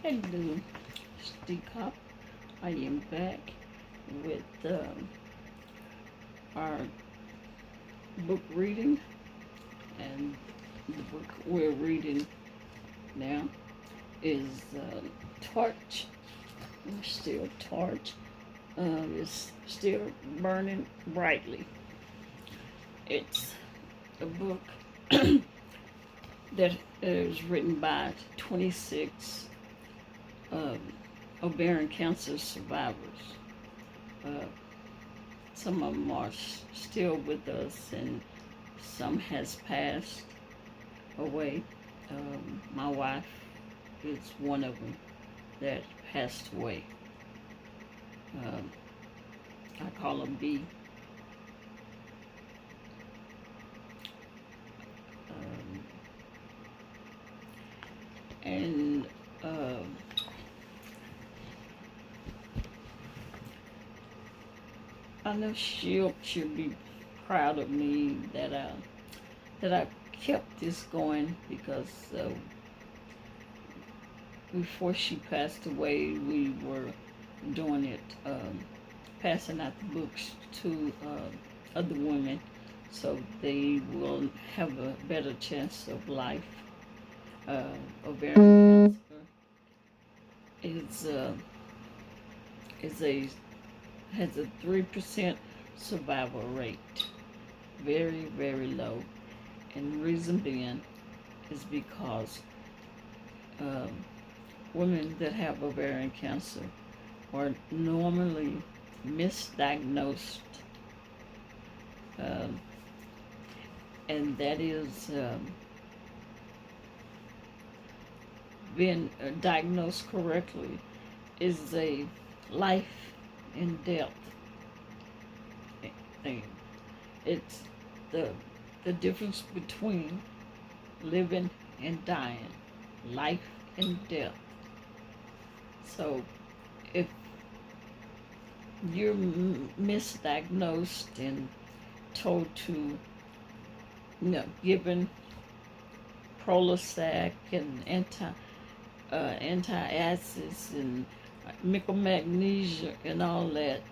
Hello, Stick Up. I am back with our book reading, and the book we're reading now is Torch. Still Torch. It's still burning brightly. It's a book that is written by 26 um, ovarian cancer survivors. Uh, some of them are still with us, and some has passed away. My wife is one of them that passed away. Um, I call her B. Um, and I know she'll be proud of me that I kept this going, because before she passed away, we were doing it, passing out the books to other women, so they will have a better chance of life. Ovarian cancer has a 3% survival rate, very, very low. And the reason being is because women that have ovarian cancer are normally misdiagnosed, and that is being diagnosed correctly is a life and death thing. It's the difference between living and dying, life and death. So if you're misdiagnosed and told to, given Prolasac and antacids and nickel magnesia and all that,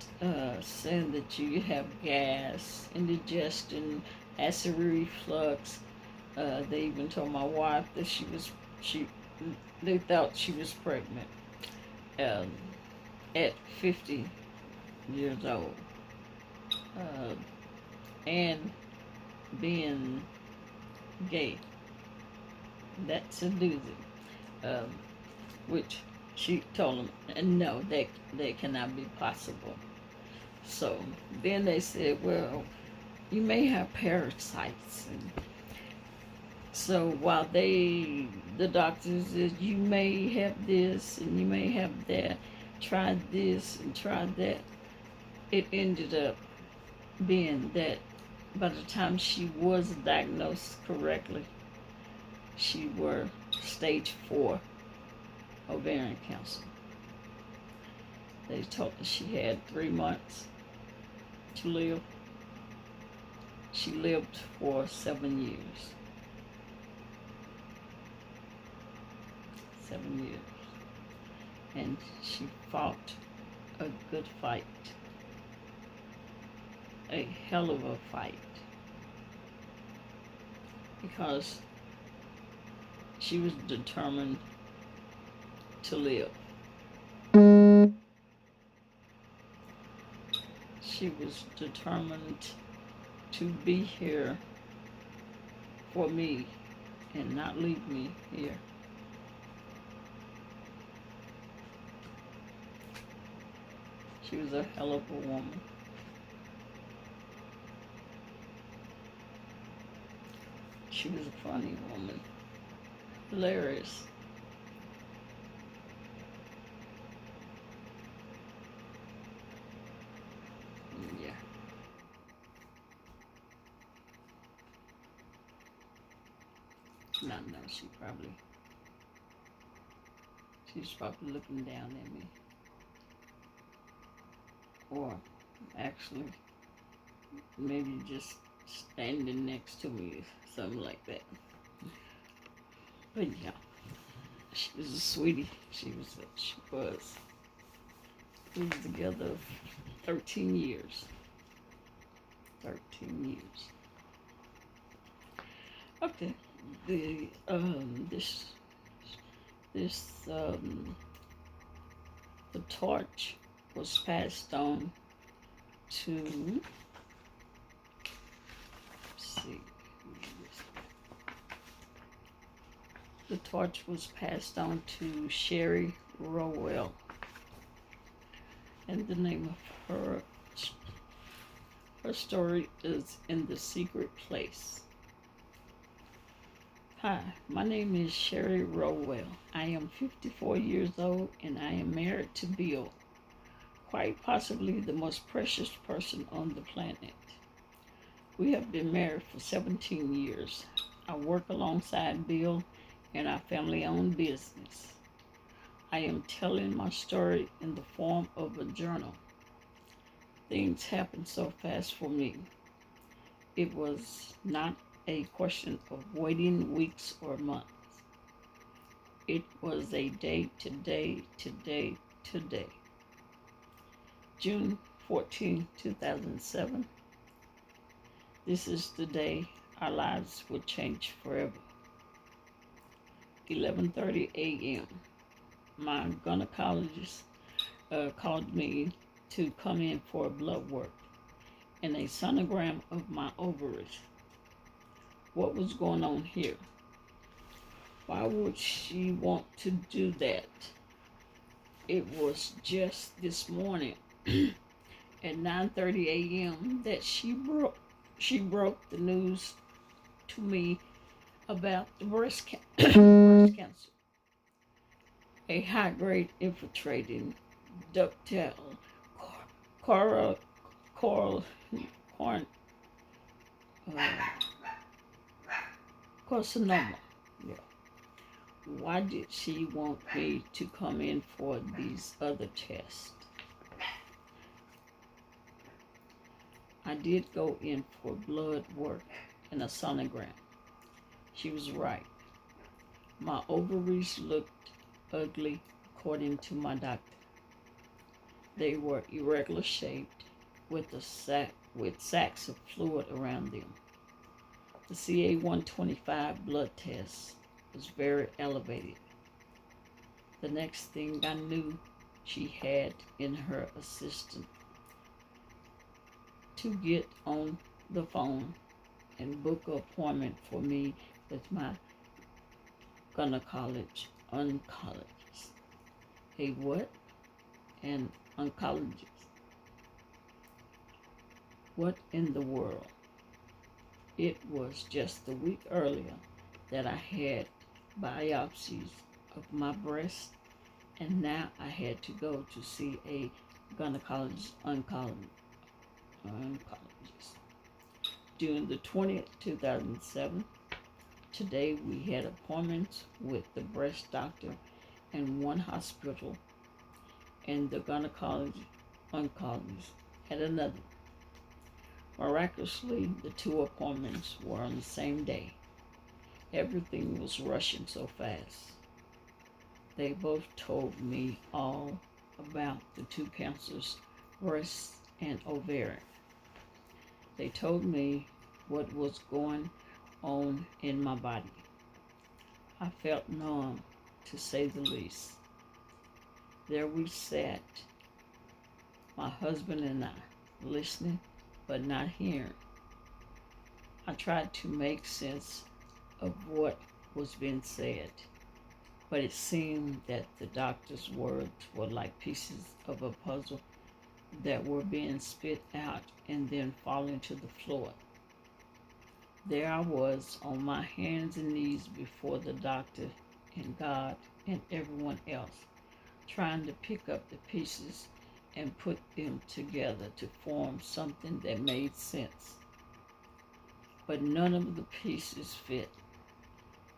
saying that you have gas, indigestion, acid reflux. They even told my wife that they thought she was pregnant at 50 years old, and being gay. That's a doozy. Which she told them, no, that cannot be possible. So then they said, well, you may have parasites. And so while the doctors said, you may have this and you may have that, try this and try that, it ended up being that by the time she was diagnosed correctly, she were stage 4 ovarian cancer. They told her she had 3 months to live. She lived for 7 years. 7 years. And she fought a good fight. A hell of a fight. Because she was determined to live. She was determined to be here for me and not leave me here. She was a hell of a woman. She was a funny woman. Hilarious. Yeah. No, she's probably looking down at me. Or actually, maybe just standing next to me, something like that. But yeah. She was a sweetie. She was. We were together 13 years. 13 years. Okay. The this the torch was passed on to, let's see, the torch was passed on to Sherry Rowell, and the name of her story is In the Secret Place. Hi, my name is Sherry Rowell. I am 54 years old and I am married to Bill, quite possibly the most precious person on the planet. We have been married for 17 years. I work alongside Bill in our family-owned business. I am telling my story in the form of a journal. Things happened so fast for me. It was not a question of waiting weeks or months. It was a day to day. June 14, 2007. This is the day our lives would change forever. 11:30 a.m. My gynecologist called me to come in for blood work and a sonogram of my ovaries. What was going on here? Why would she want to do that? It was just this morning at 9:30 a.m. that she broke the news to me about the breast cancer, a high-grade infiltrating ductal carcinoma. Yeah. Why did she want me to come in for these other tests? I did go in for blood work and a sonogram. She was right. My ovaries looked ugly according to my doctor. They were irregular shaped with sacs of fluid around them. The CA-125 blood test was very elevated. The next thing I knew, she had in her assistant to get on the phone and book an appointment for me with my oncologist. A what? An oncologist. What in the world? It was just a week earlier that I had biopsies of my breast, and now I had to go to see a oncologist. June the 20th, 2007. Today we had appointments with the breast doctor in one hospital and the oncologist at another. Miraculously, the two appointments were on the same day. Everything was rushing so fast. They both told me all about the two cancers, breast and ovarian. They told me what was going on in my body. I felt numb, to say the least. There we sat, my husband and I, listening but not hearing. I tried to make sense of what was being said, but it seemed that the doctor's words were like pieces of a puzzle that were being spit out and then falling to the floor. There I was on my hands and knees before the doctor and God and everyone else, trying to pick up the pieces and put them together to form something that made sense. But none of the pieces fit.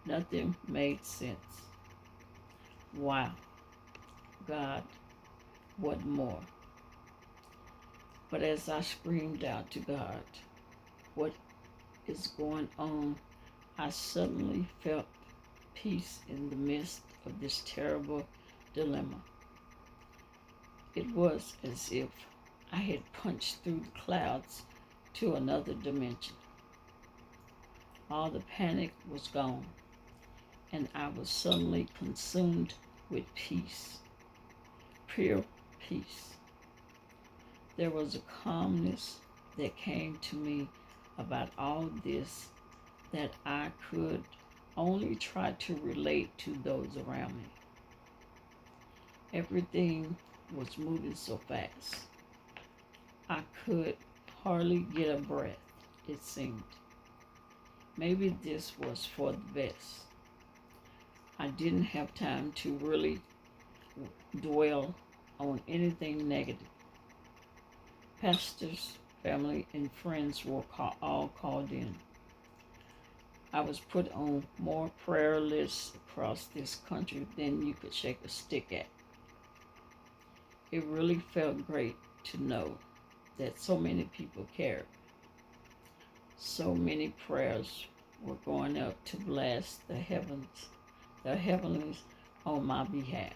Nothing made sense. Wow. God, what more? But as I screamed out to God, what is going on? I suddenly felt peace in the midst of this terrible dilemma. It was as if I had punched through the clouds to another dimension. All the panic was gone, and I was suddenly consumed with peace, pure peace. There was a calmness that came to me about all this that I could only try to relate to those around me. Everything was moving so fast. I could hardly get a breath, it seemed. Maybe this was for the best. I didn't have time to really dwell on anything negative. Pastors, family, and friends were all called in. I was put on more prayer lists across this country than you could shake a stick at. It really felt great to know that so many people cared. So many prayers were going up to bless the heavenlies on my behalf.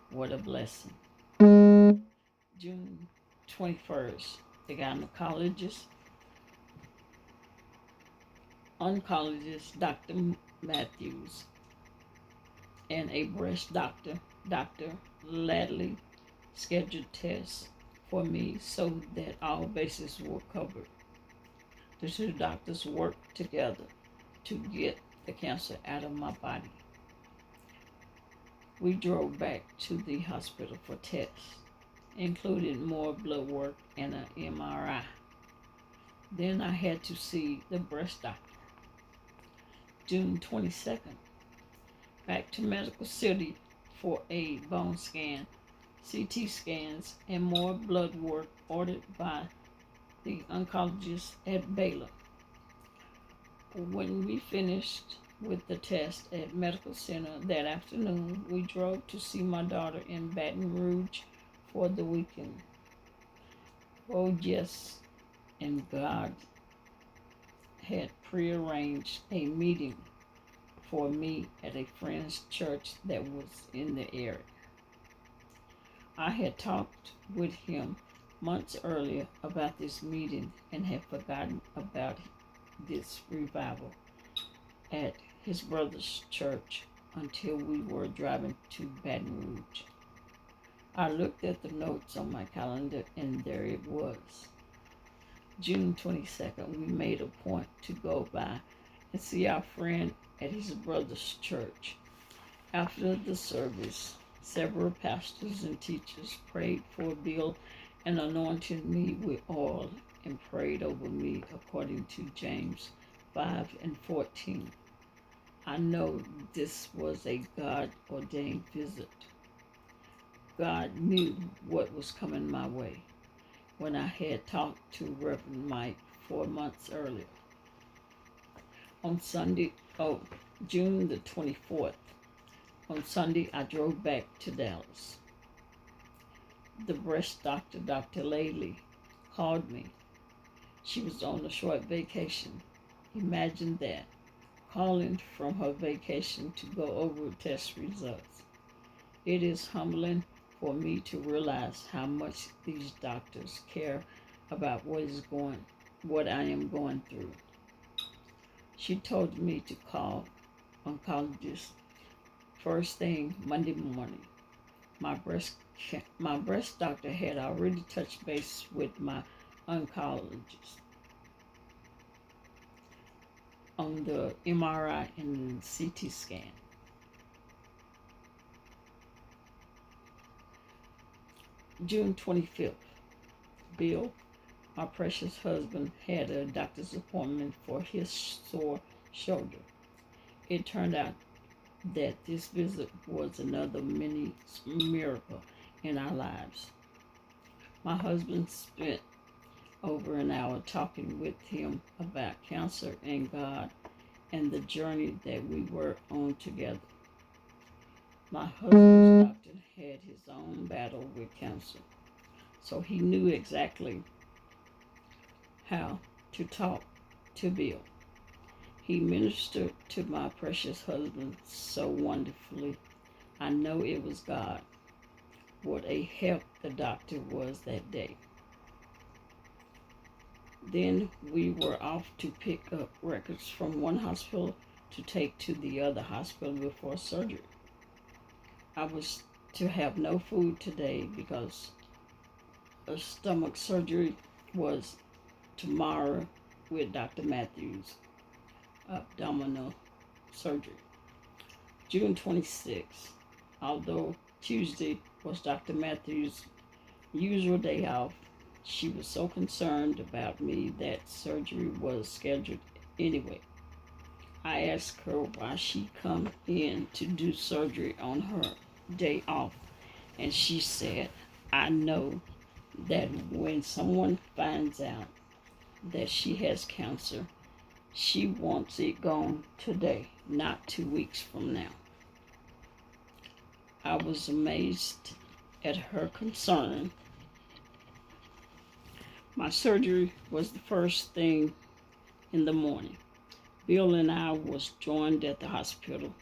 What a blessing. June 21st, the oncologist Dr. Matthews, and a breast doctor, Dr. Ladley, scheduled tests for me so that all bases were covered. The two doctors worked together to get the cancer out of my body. We drove back to the hospital for tests, including more blood work and an MRI. Then I had to see the breast doctor. June 22nd, back to Medical City for a bone scan, CT scans, and more blood work ordered by the oncologist at Baylor. When we finished with the test at Medical Center that afternoon, we drove to see my daughter in Baton Rouge for the weekend. Oh yes, and God had prearranged a meeting for me at a friend's church that was in the area. I had talked with him months earlier about this meeting and had forgotten about this revival at his brother's church until we were driving to Baton Rouge. I looked at the notes on my calendar and there it was. June 22nd, we made a point to go by and see our friend at his brother's church. After the service, several pastors and teachers prayed for Bill and anointed me with oil and prayed over me according to James 5:14. I know this was a God-ordained visit. God knew what was coming my way when I had talked to Reverend Mike 4 months earlier. On Sunday, June the 24th, on Sunday, I drove back to Dallas. The breast doctor, Dr. Laley, called me. She was on a short vacation. Imagine that, calling from her vacation to go over test results. It is humbling for me to realize how much these doctors care about what I am going through. She told me to call oncologist first thing Monday morning. My breast doctor had already touched base with my oncologist on the MRI and CT scan. June 25th, Bill, my precious husband, had a doctor's appointment for his sore shoulder. It turned out that this visit was another mini miracle in our lives. My husband spent over an hour talking with him about cancer and God and the journey that we were on together. My husband's doctor had his own battle with cancer, so he knew exactly how to talk to Bill. He ministered to my precious husband so wonderfully. I know it was God. What a help the doctor was that day. Then we were off to pick up records from one hospital to take to the other hospital before surgery. I was to have no food today because a stomach surgery was tomorrow with Dr. Matthews, abdominal surgery. June 26th, although Tuesday was Dr. Matthews' usual day off, she was so concerned about me that surgery was scheduled anyway. I asked her why she come in to do surgery on her day off, and she said, I know that when someone finds out that she has cancer, she wants it gone today, not 2 weeks from now. I was amazed at her concern. My surgery was the first thing in the morning. Bill and I was joined at the hospital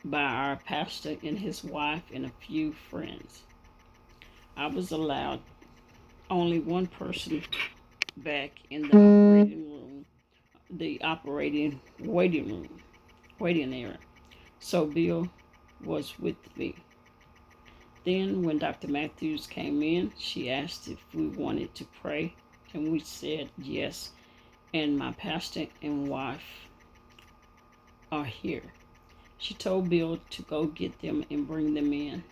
by our pastor and his wife and a few friends. I was allowed only one person back in the operating waiting area. So Bill was with me. Then when Dr. Matthews came in, she asked if we wanted to pray, and we said yes, and my pastor and wife are here. She told Bill to go get them and bring them in.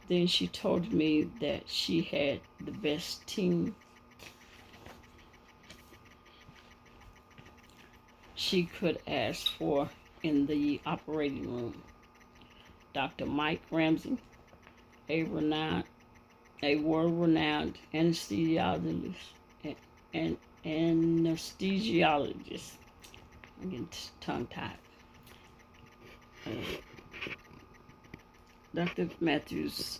Then she told me that she had the best team she could ask for in the operating room. Dr. Mike Ramsey, a world-renowned anesthesiologist, I'm getting tongue-tied. Dr. Matthews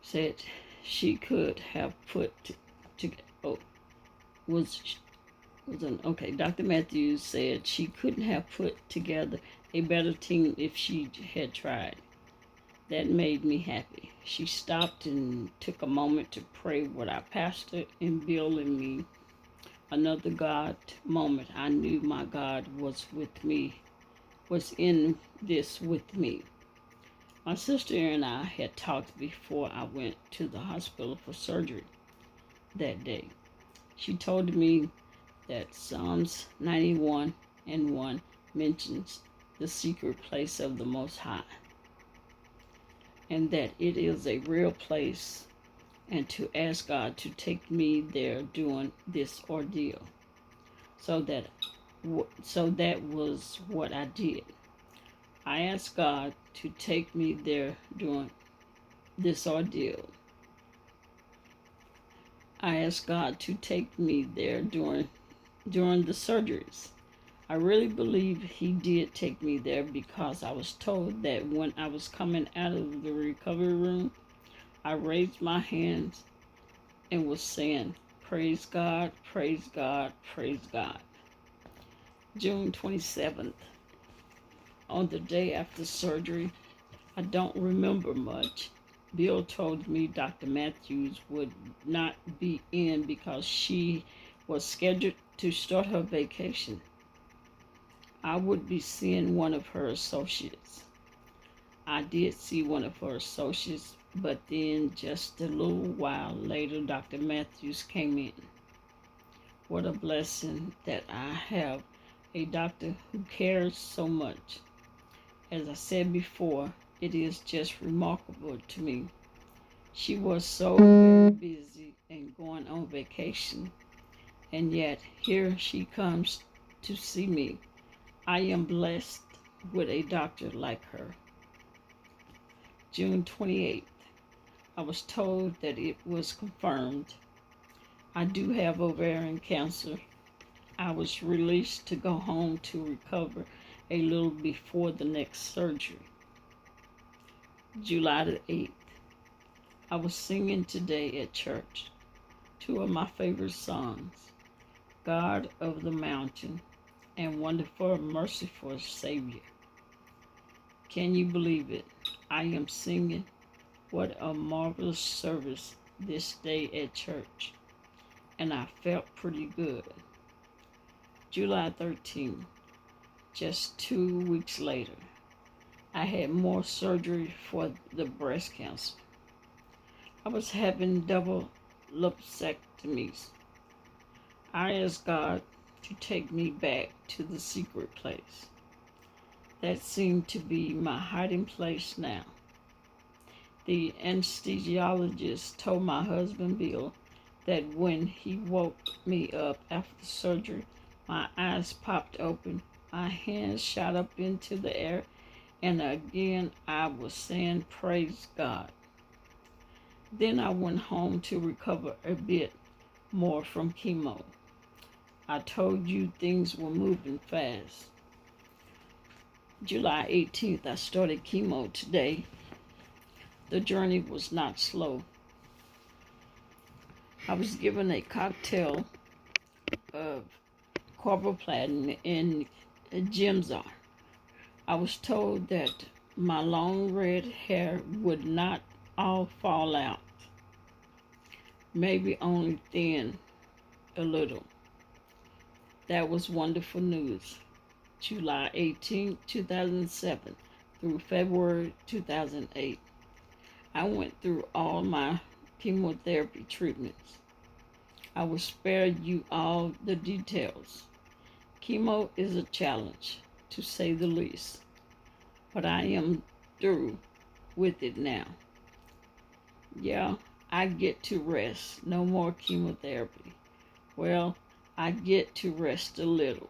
said she could have put Dr. Matthews said she couldn't have put together a better team if she had tried. That made me happy. She stopped and took a moment to pray with our pastor and Bill and me. Another God moment. I knew my God was in this with me. My sister and I had talked before I went to the hospital for surgery that day. She told me that Psalms 91:1 mentions the secret place of the Most High, and that it is a real place, and to ask God to take me there during this ordeal. So that was what I did. I asked God to take me there during this ordeal. I asked God to take me there during the surgeries. I really believe He did take me there because I was told that when I was coming out of the recovery room, I raised my hands and was saying, praise God, praise God, praise God. June 27th, on the day after surgery, I don't remember much. Bill told me Dr. Matthews would not be in because she was scheduled to start her vacation. I would be seeing one of her associates. I did see one of her associates, but then just a little while later, Dr. Matthews came in. What a blessing that I have a doctor who cares so much. As I said before, it is just remarkable to me. She was so very busy and going on vacation, and yet here she comes to see me. I am blessed with a doctor like her. June 28th, I was told that it was confirmed. I do have ovarian cancer. I was released to go home to recover a little before the next surgery. July the 8th, I was singing today at church. Two of my favorite songs. God of the mountain, and wonderful, merciful Savior. Can you believe it? I am singing. What a marvelous service this day at church. And I felt pretty good. July 13th, just 2 weeks later, I had more surgery for the breast cancer. I was having double lumpectomies. I asked God to take me back to the secret place. That seemed to be my hiding place now. The anesthesiologist told my husband Bill that when he woke me up after the surgery, my eyes popped open, my hands shot up into the air, and again I was saying, praise God. Then I went home to recover a bit more from chemo. I told you things were moving fast. July 18th, I started chemo today. The journey was not slow. I was given a cocktail of carboplatin and Gemzar. I was told that my long red hair would not all fall out, maybe only thin a little. That was wonderful news. July 18, 2007 through February 2008. I went through all my chemotherapy treatments. I will spare you all the details. Chemo is a challenge, to say the least, but I am through with it now. Yeah, I get to rest. No more chemotherapy. Well, I get to rest a little.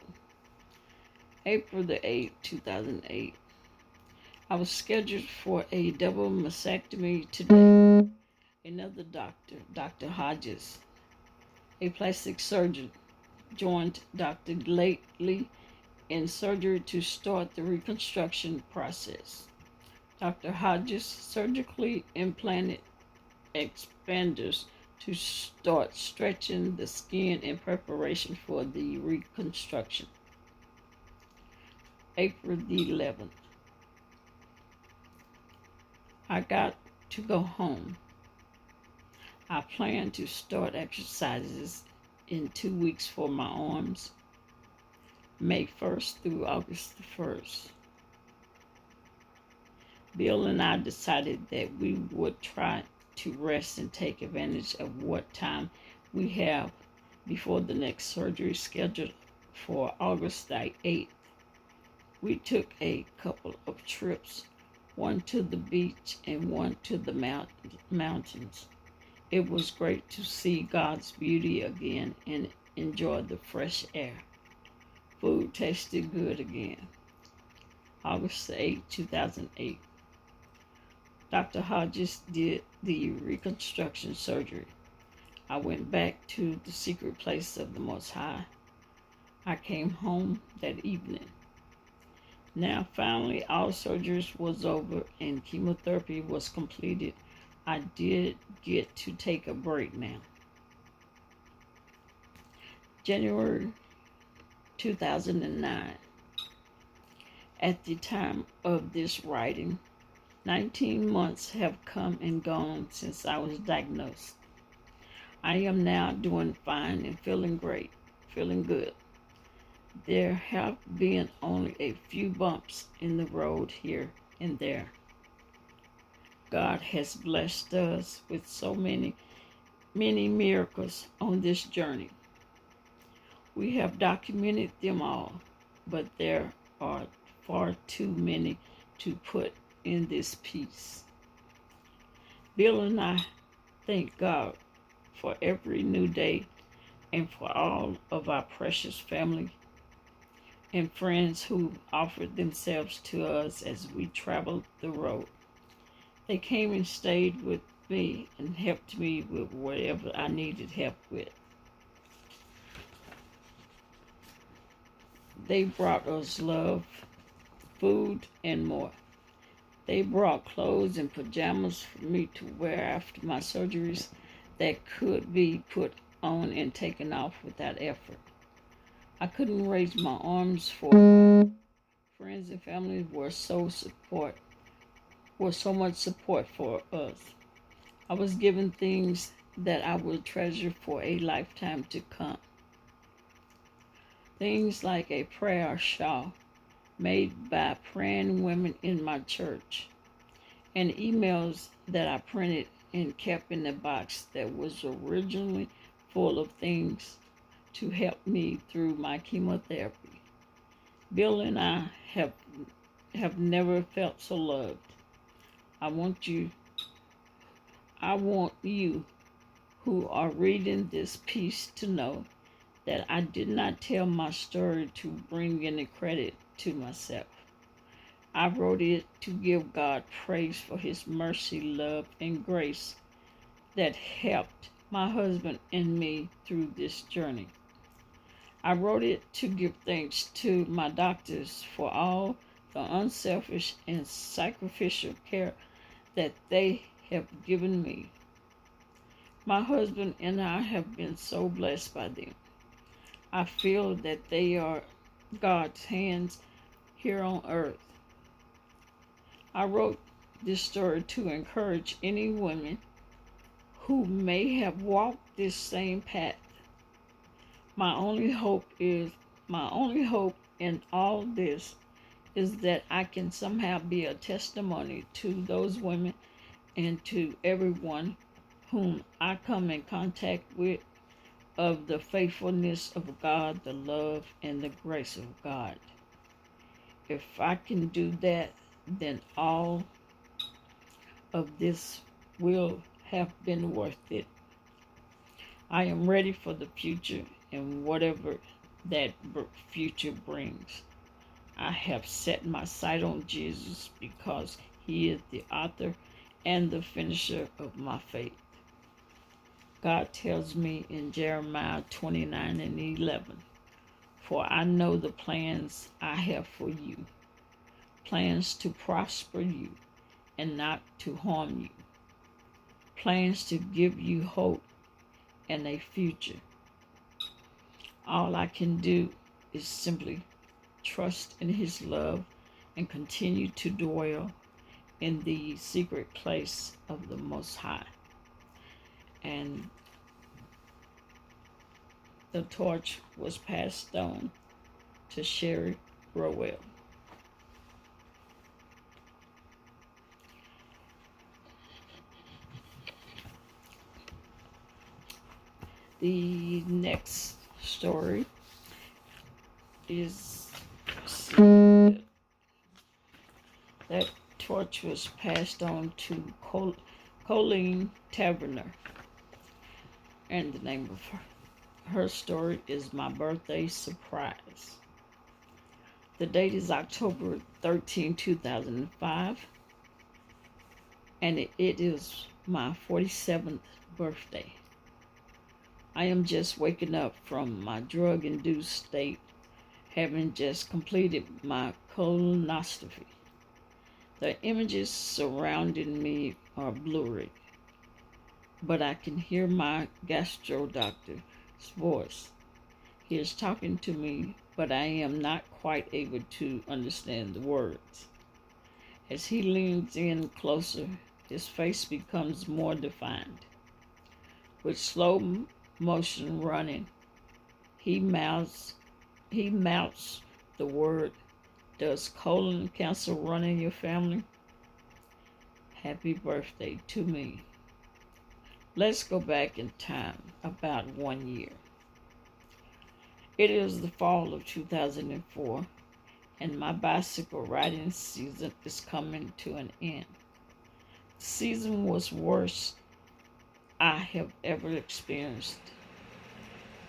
April the 8th, 2008. I was scheduled for a double mastectomy today. Another doctor, Dr. Hodges, a plastic surgeon, joined Dr. Lately in surgery to start the reconstruction process. Dr. Hodges surgically implanted expanders to start stretching the skin in preparation for the reconstruction. April the 11th. I got to go home. I plan to start exercises in 2 weeks for my arms, May 1st through August the 1st. Bill and I decided that we would try to rest and take advantage of what time we have before the next surgery scheduled for August the 8th. We took a couple of trips, one to the beach and one to the mountains. It was great to see God's beauty again and enjoy the fresh air. Food tasted good again. August 8, 2008. Dr. Hodges did the reconstruction surgery. I went back to the secret place of the Most High. I came home that evening. Now, finally, all surgeries was over and chemotherapy was completed. I did get to take a break now. January 2009. At the time of this writing, 19 months have come and gone since I was diagnosed. I am now doing fine and feeling great, feeling good. There have been only a few bumps in the road here and there. God has blessed us with so many miracles on this journey. We have documented them all, but there are far too many to put in this piece. Bill and I thank God for every new day and for all of our precious family and friends who offered themselves to us as we traveled the road. They came and stayed with me and helped me with whatever I needed help with. They brought us love, food, and more. They brought clothes and pajamas for me to wear after my surgeries that could be put on and taken off without effort. I couldn't raise my arms for her. Friends and family were so much support for us. I was given things that I will treasure for a lifetime to come. Things like a prayer shawl made by praying women in my church, and emails that I printed and kept in a box that was originally full of things to help me through my chemotherapy. Bill and I have never felt so loved. I want you I want you who are reading this piece to know that I did not tell my story to bring any credit to myself. I wrote it to give God praise for his mercy, love, and grace that helped my husband and me through this journey. I wrote it to give thanks to my doctors for all the unselfish and sacrificial care that they have given me. My husband and I have been so blessed by them. I feel that they are God's hands here on earth. I wrote this story to encourage any women who may have walked this same path. My only hope in all this is that I can somehow be a testimony to those women and to everyone whom I come in contact with of the faithfulness of God, the love, and the grace of God. If I can do that, then all of this will have been worth it. I am ready for the future and whatever that future brings. I have set my sight on Jesus because he is the author and the finisher of my faith. God tells me in Jeremiah 29:11, "For I know the plans I have for you, plans to prosper you and not to harm you, plans to give you hope and a future." All I can do is simply trust in his love and continue to dwell in the secret place of the Most High. And the torch was passed on to Sherry Rowell. The next story is that torch was passed on to Colleen Taverner, and the name of her story is My Birthday Surprise. The date is October 13, 2005, and it is my 47th birthday. I am just waking up from my drug-induced state, having just completed my colonoscopy. The images surrounding me are blurry, but I can hear my gastro doctor's voice. He is talking to me, but I am not quite able to understand the words. As he leans in closer, his face becomes more defined. With slow motion running, he mouths the word, "Does colon cancer run in your family?" Happy birthday to me. Let's go back in time about 1 year. It is the fall of 2004, and my bicycle riding season is coming to an end. The season was worst I have ever experienced.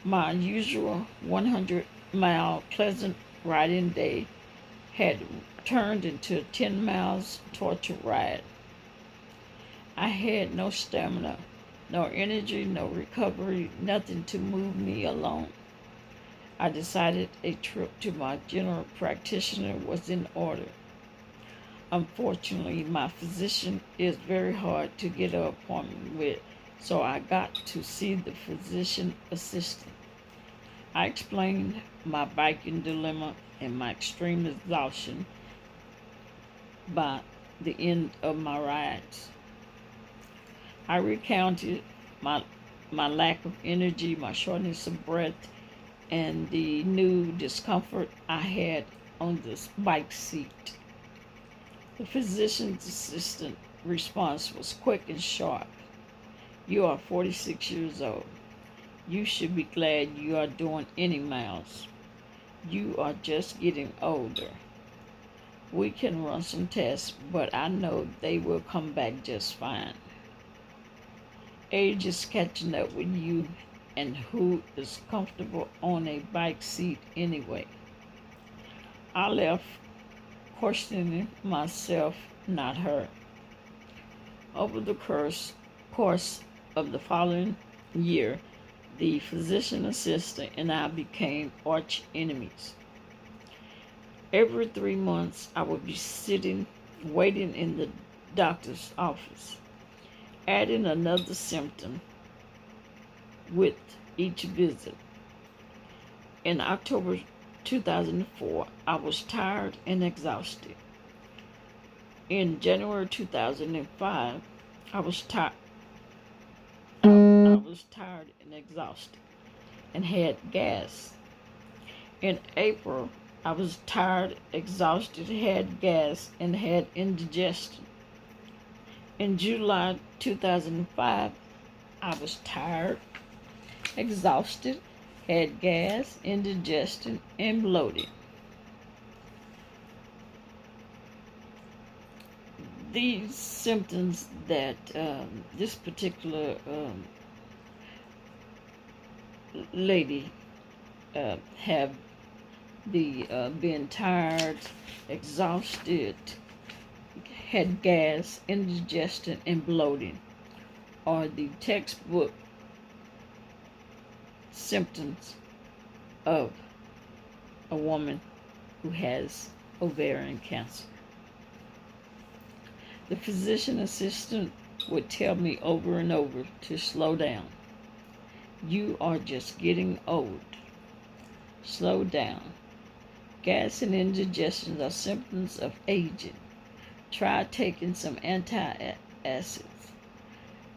My usual 100-mile pleasant riding day had turned into a 10 miles torture ride. I had no stamina, no energy, no recovery, nothing to move me along. I decided a trip to my general practitioner was in order. Unfortunately, my physician is very hard to get an appointment with, so I got to see the physician assistant. I explained my biking dilemma and my extreme exhaustion by the end of my rides. I recounted my lack of energy, my shortness of breath, and the new discomfort I had on this bike seat. The physician's assistant response was quick and sharp. You are 46 years old. You should be glad you are doing any miles. You are just getting older. We can run some tests, but I know they will come back just fine. Age is catching up with you, and who is comfortable on a bike seat anyway? I left questioning myself, not her. Over the course of the following year, the physician assistant and I became arch enemies. Every 3 months, I would be waiting in the doctor's office, adding another symptom with each visit. In October 2004, I was tired and exhausted. In January 2005, I was tired and exhausted and had gas. In April, I was tired, exhausted, had gas, and had indigestion. In July 2005, I was tired, exhausted, had gas, indigestion, and bloated. These symptoms that this particular lady have the being tired, exhausted, had gas, indigestion, and bloating are the textbook symptoms of a woman who has ovarian cancer. The physician assistant would tell me over and over to slow down. You are just getting old. Slow down. Gas and indigestion are symptoms of aging. Try taking some antacids.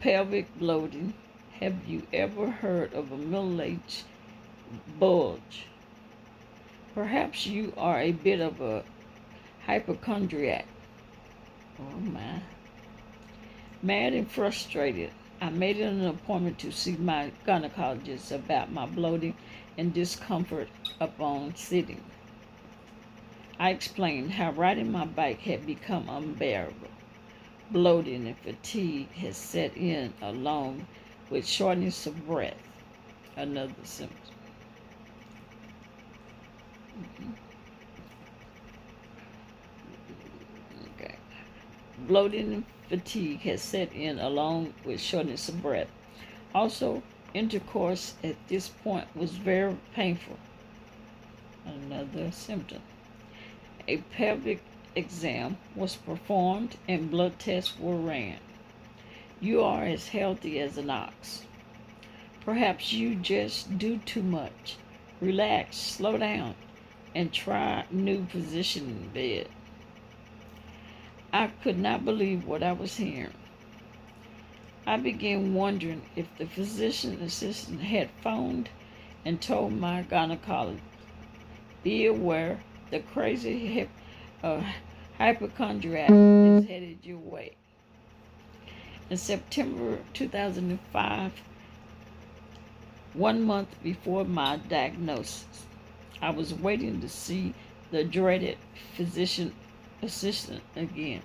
Pelvic bloating. Have you ever heard of a middle-aged bulge? Perhaps you are a bit of a hypochondriac. Oh my. Mad and frustrated, I made an appointment to see my gynecologist about my bloating and discomfort upon sitting. I explained how riding my bike had become unbearable. Bloating and fatigue had set in along with shortness of breath, another symptom. Okay. Bloating and fatigue had set in along with shortness of breath. Also, intercourse at this point was very painful, another symptom. A pelvic exam was performed and blood tests were ran. You are as healthy as an ox. Perhaps you just do too much. Relax, slow down, and try new position in bed. I could not believe what I was hearing. I began wondering if the physician assistant had phoned and told my gynecologist, be aware the crazy hypochondriac is headed your way. In September 2005, 1 month before my diagnosis, I was waiting to see the dreaded physician assistant again.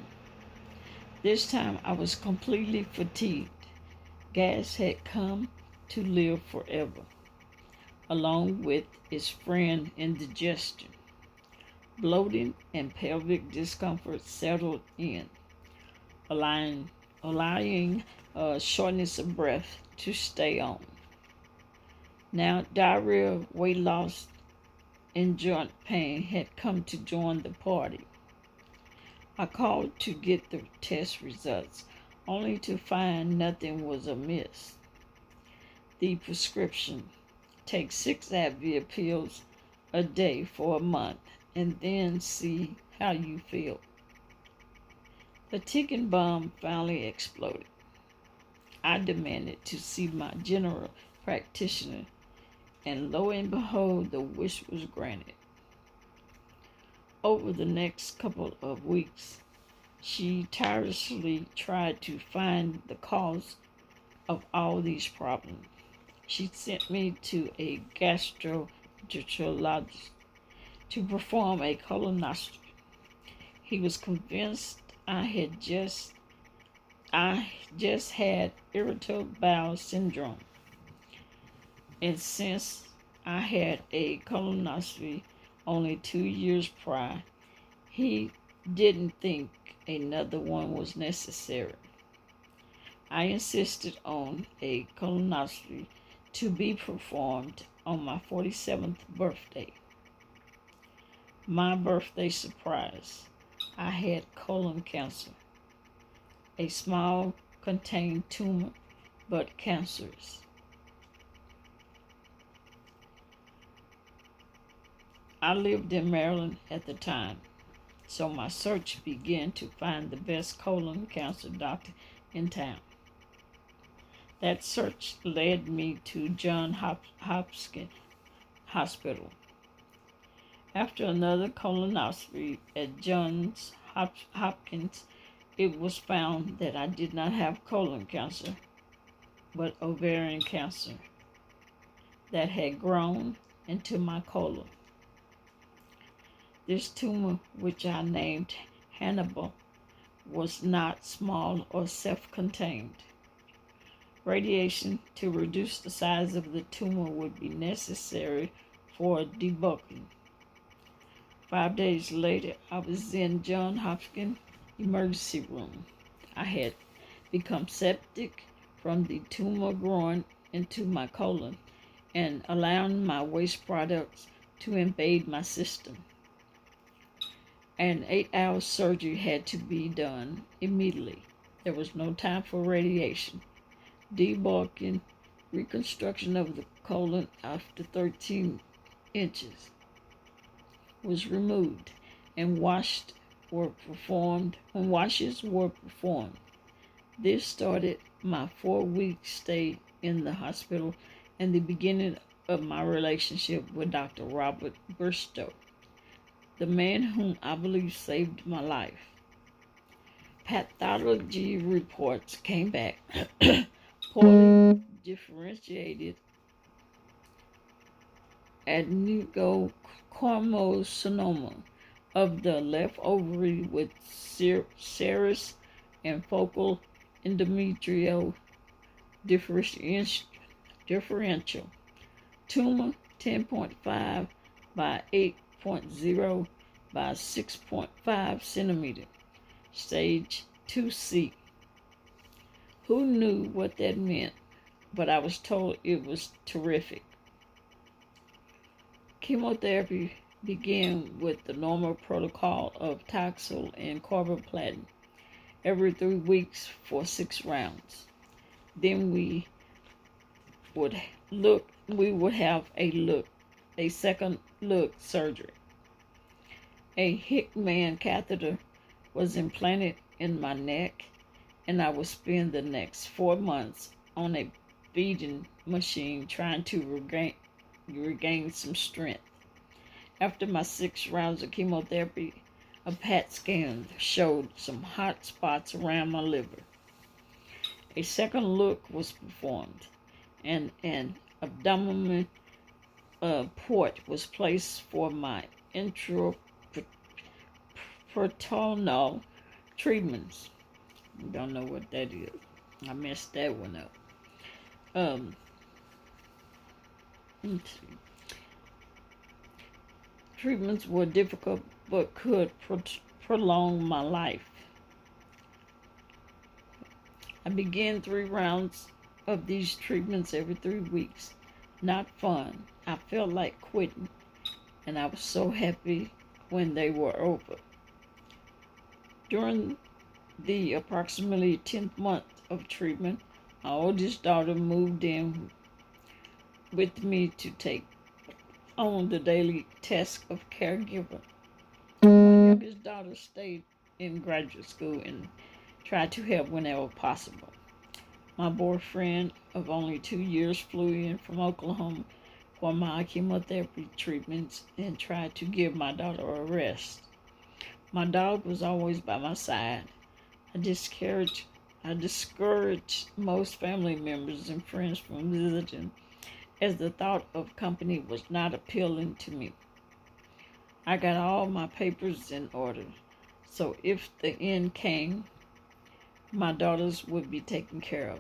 This time I was completely fatigued. Gas had come to live forever, along with its friend indigestion. Bloating and pelvic discomfort settled in, allowing shortness of breath to stay on. Now diarrhea, weight loss, and joint pain had come to join the party. I called to get the test results, only to find nothing was amiss. The prescription, Take 6 Advil pills a day for a month and then see how you feel. The ticking bomb finally exploded. I demanded to see my general practitioner, and lo and behold, the wish was granted. Over the next couple of weeks, she tirelessly tried to find the cause of all these problems. She sent me to a gastroenterologist to perform a colonoscopy. He was convinced I just had irritable bowel syndrome. And since I had a colonoscopy only 2 years prior, he didn't think another one was necessary. I insisted on a colonoscopy to be performed on my 47th birthday. My birthday surprise, I had colon cancer, a small contained tumor, but cancerous. I lived in Maryland at the time, so my search began to find the best colon cancer doctor in town. That search led me to Johns Hopkins Hospital. After another colonoscopy at Johns Hopkins, it was found that I did not have colon cancer, but ovarian cancer that had grown into my colon. This tumor, which I named Hannibal, was not small or self-contained. Radiation to reduce the size of the tumor would be necessary for debulking. 5 days later, I was in Johns Hopkins emergency room. I had become septic from the tumor growing into my colon and allowing my waste products to invade my system. An 8-hour surgery had to be done immediately. There was no time for radiation. Debulking, reconstruction of the colon after 13 inches was removed, and washes were performed. This started my 4-week stay in the hospital and the beginning of my relationship with Dr. Robert Bertha, the man whom I believe saved my life. Pathology reports came back poorly differentiated adenocarcinoma of the left ovary with serous and focal endometrial differential. Tumor 10.5 by 8.0 by 6.5 centimeter. Stage 2C. Who knew what that meant? But I was told it was terrific. Chemotherapy began with the normal protocol of Taxol and carboplatin every 3 weeks for 6 rounds. Then we would have a second look surgery. A Hickman catheter was implanted in my neck, and I would spend the next 4 months on a feeding machine trying to regain some strength. After my 6 rounds of chemotherapy, a PET scan showed some hot spots around my liver. A second look was performed, and an abdominal port was placed for my intraperitoneal treatments. Don't know what that is. I messed that one up. Let's see. Treatments were difficult but could prolong my life. I began 3 rounds of these treatments every 3 weeks. Not fun. I felt like quitting, and I was so happy when they were over. During the approximately 10th month of treatment, my oldest daughter moved in with me to take on the daily task of caregiver. My youngest daughter stayed in graduate school and tried to help whenever possible. My boyfriend of only 2 years flew in from Oklahoma for my chemotherapy treatments and tried to give my daughter a rest. My dog was always by my side. I discouraged most family members and friends from visiting, as the thought of company was not appealing to me. I got all my papers in order, so if the end came, my daughters would be taken care of.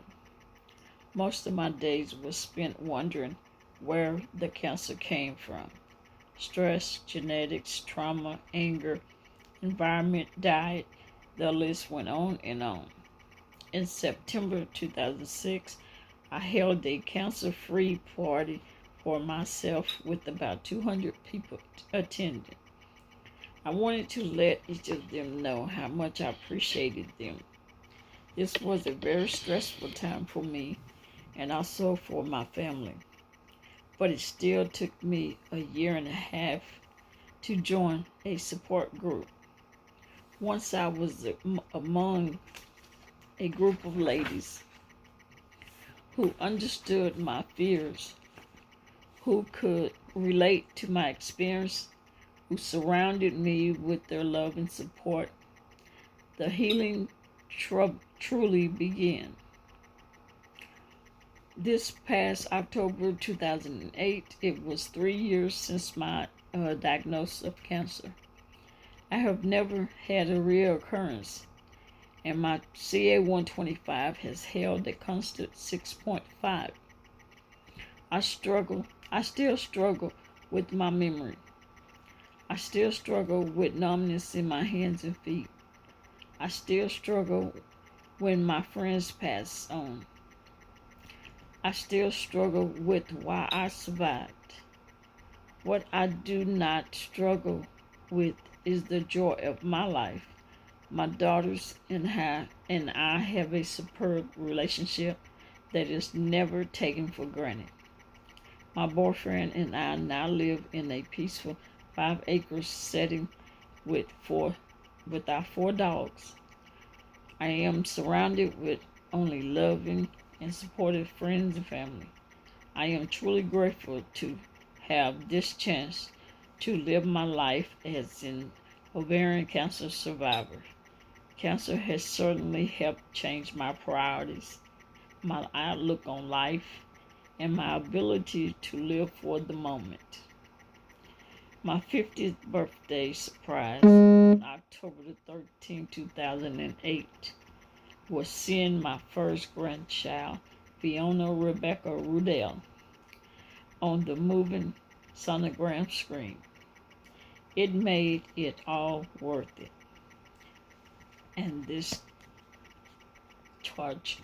Most of my days were spent wondering where the cancer came from. Stress, genetics, trauma, anger, environment, diet, the list went on and on. In September 2006, I held a cancer-free party for myself with about 200 people attending. I wanted to let each of them know how much I appreciated them. This was a very stressful time for me and also for my family, but it still took me a year and a half to join a support group. Once I was among a group of ladies who understood my fears, who could relate to my experience, who surrounded me with their love and support, the healing truly began. This past October 2008, it was 3 years since my diagnosis of cancer. I have never had a reoccurrence, and my CA-125 has held a constant 6.5. I still struggle with my memory. I still struggle with numbness in my hands and feet. I still struggle when my friends pass on. I still struggle with why I survived. What I do not struggle with is the joy of my life. My daughters and I have a superb relationship that is never taken for granted. My boyfriend and I now live in a peaceful 5-acre setting with our 4 dogs. I am surrounded with only loving and supportive friends and family. I am truly grateful to have this chance to live my life as an ovarian cancer survivor. Cancer has certainly helped change my priorities, my outlook on life, and my ability to live for the moment. My 50th birthday surprise on October the 13th, 2008 was seeing my first grandchild, Fiona Rebecca Rudell, on the moving sonogram screen. It made it all worth it. And this torch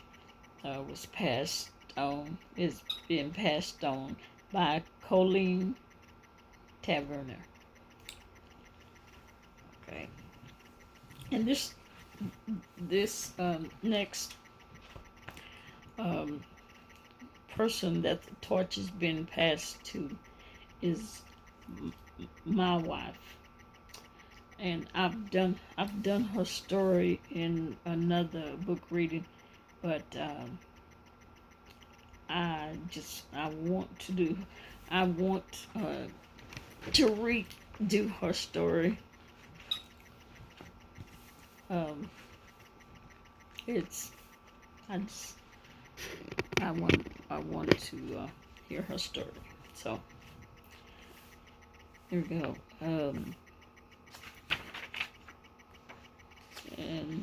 was passed on, is being passed on by Colleen Taverner. Okay. And this next person that the torch has been passed to is my wife, and I've done her story in another book reading, but I want to redo her story. It's I want to hear her story. So here we go. And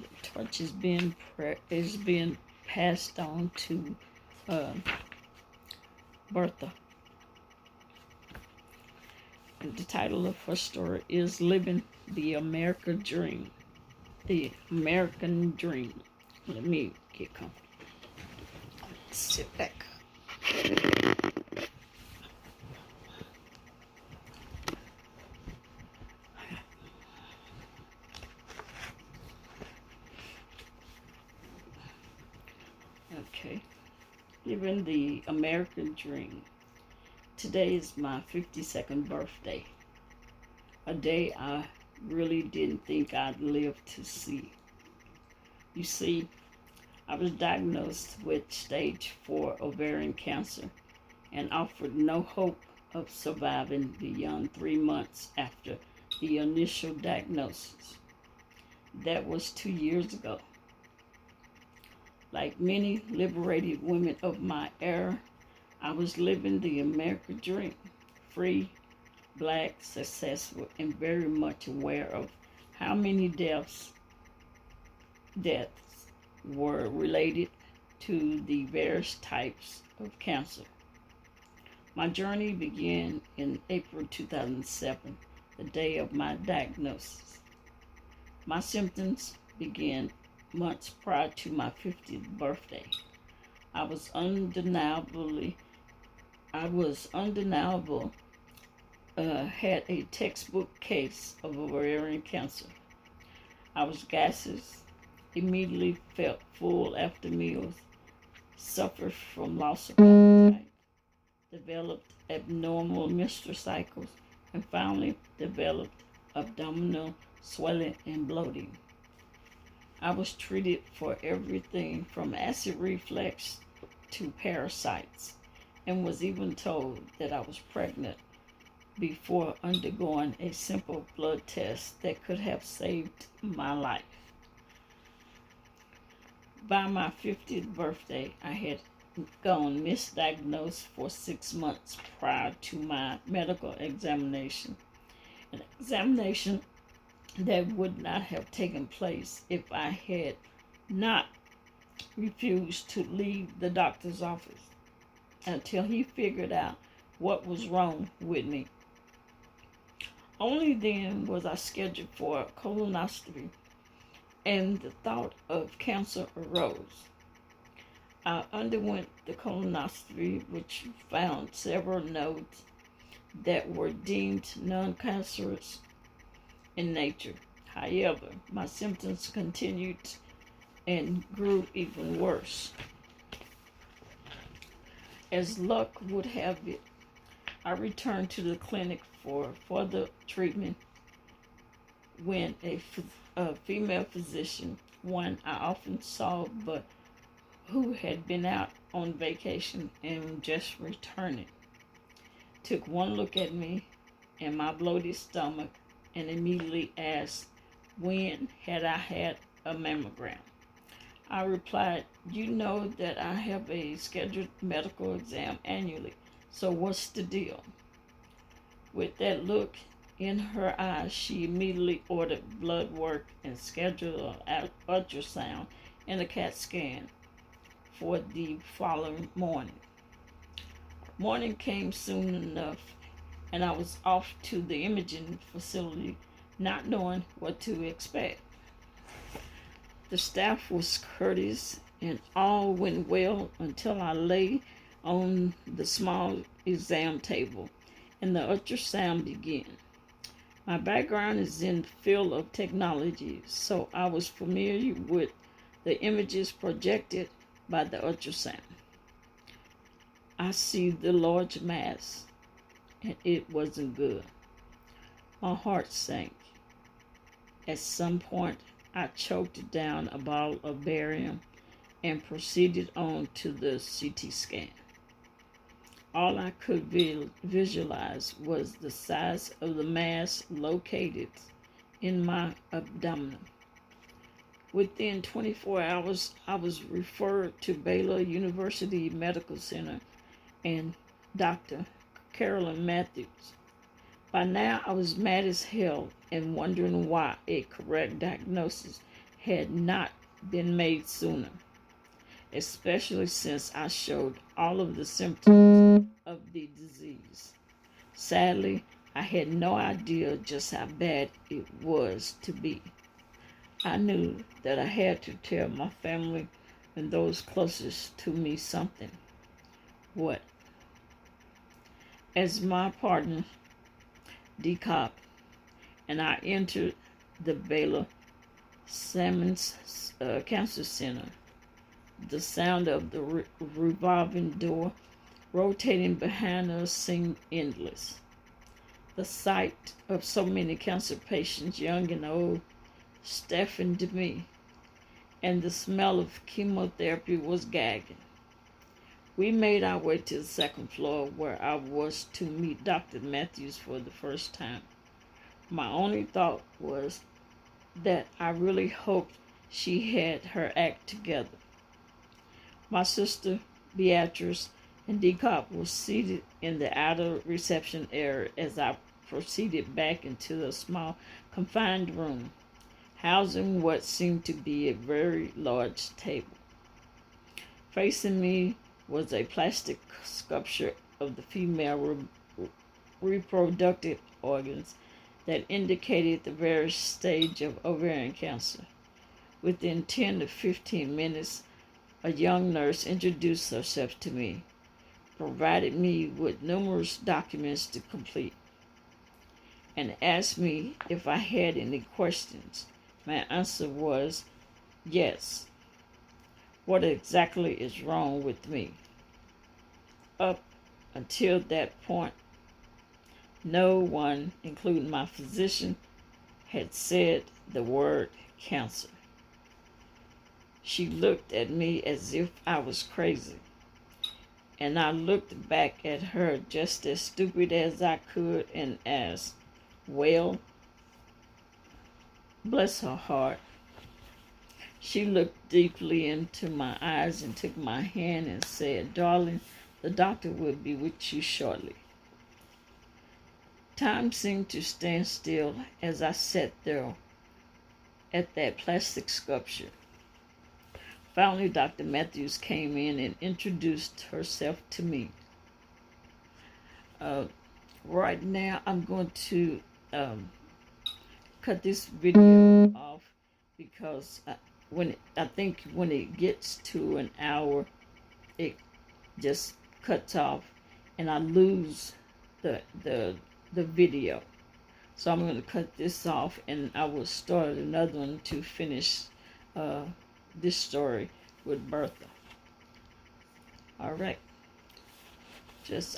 the torch is being passed on to Bertha. And the title of her story is "Living the American Dream." The American Dream. Let me get comfortable. Sit back. Okay. Living the American Dream. Today is my 52nd birthday, a day I really didn't think I'd live to see. You see, I was diagnosed with stage 4 ovarian cancer and offered no hope of surviving beyond 3 months after the initial diagnosis. That was 2 years ago. Like many liberated women of my era, I was living the American dream, free, black, successful, and very much aware of how many deaths were related to the various types of cancer. My journey began in April 2007, the day of my diagnosis. My symptoms began months prior to my 50th birthday. I was undeniable, had a textbook case of ovarian cancer. I was gaseous, immediately felt full after meals, suffered from loss of appetite, developed abnormal menstrual cycles, and finally developed abdominal swelling and bloating. I was treated for everything from acid reflux to parasites, and was even told that I was pregnant before undergoing a simple blood test that could have saved my life. By my 50th birthday, I had gone misdiagnosed for 6 months prior to my medical examination, an examination that would not have taken place if I had not refused to leave the doctor's office until he figured out what was wrong with me. Only then was I scheduled for a colonoscopy, and the thought of cancer arose. I underwent the colonoscopy, which found several nodes that were deemed non-cancerous in nature. However, my symptoms continued and grew even worse. As luck would have it, I returned to the clinic for further treatment when a female physician, one I often saw but who had been out on vacation and just returning, took one look at me and my bloated stomach and immediately asked when had I had a mammogram. I replied, "You know that I have a scheduled medical exam annually, so what's the deal?" With that look in her eyes, she immediately ordered blood work and scheduled an ultrasound and a CAT scan for the following morning. Morning came soon enough, and I was off to the imaging facility, not knowing what to expect. The staff was courteous, and all went well until I lay on the small exam table and the ultrasound began. My background is in the field of technology, so I was familiar with the images projected by the ultrasound. I see the large mass, and it wasn't good. My heart sank. At some point, I choked down a bottle of barium and proceeded on to the CT scan. All I could visualize was the size of the mass located in my abdomen. Within 24 hours, I was referred to Baylor University Medical Center and Dr. Carolyn Matthews. By now, I was mad as hell and wondering why a correct diagnosis had not been made sooner, especially since I showed all of the symptoms of the disease. Sadly, I had no idea just how bad it was to be. I knew that I had to tell my family and those closest to me something. What? As my partner, D-Cop, and I entered the Baylor Sammons Cancer Center, the sound of the revolving door rotating behind us seemed endless. The sight of so many cancer patients, young and old, stiffened me, and the smell of chemotherapy was gagging. We made our way to the second floor where I was to meet Dr. Matthews for the first time. My only thought was that I really hoped she had her act together. My sister, Beatrice, and Decop were seated in the outer reception area as I proceeded back into the small, confined room, housing what seemed to be a very large table. Facing me was a plastic sculpture of the female reproductive organs that indicated the various stage of ovarian cancer. Within 10 to 15 minutes, a young nurse introduced herself to me, provided me with numerous documents to complete, and asked me if I had any questions. My answer was yes. What exactly is wrong with me? Up until that point, no one, including my physician, had said the word cancer. She looked at me as if I was crazy, and I looked back at her just as stupid as I could and asked, well, bless her heart. She looked deeply into my eyes and took my hand and said, darling, the doctor will be with you shortly. Time seemed to stand still as I sat there at that plastic sculpture. Finally, Dr. Matthews came in and introduced herself to me. Right now, I'm going to cut this video off because I think when it gets to an hour, it just cuts off, and I lose the video. So I'm going to cut this off, and I will start another one to finish this story with Bertha. All right.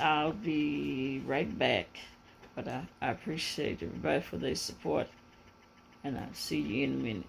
I'll be right back. But I appreciate everybody for their support, and I'll see you in a minute.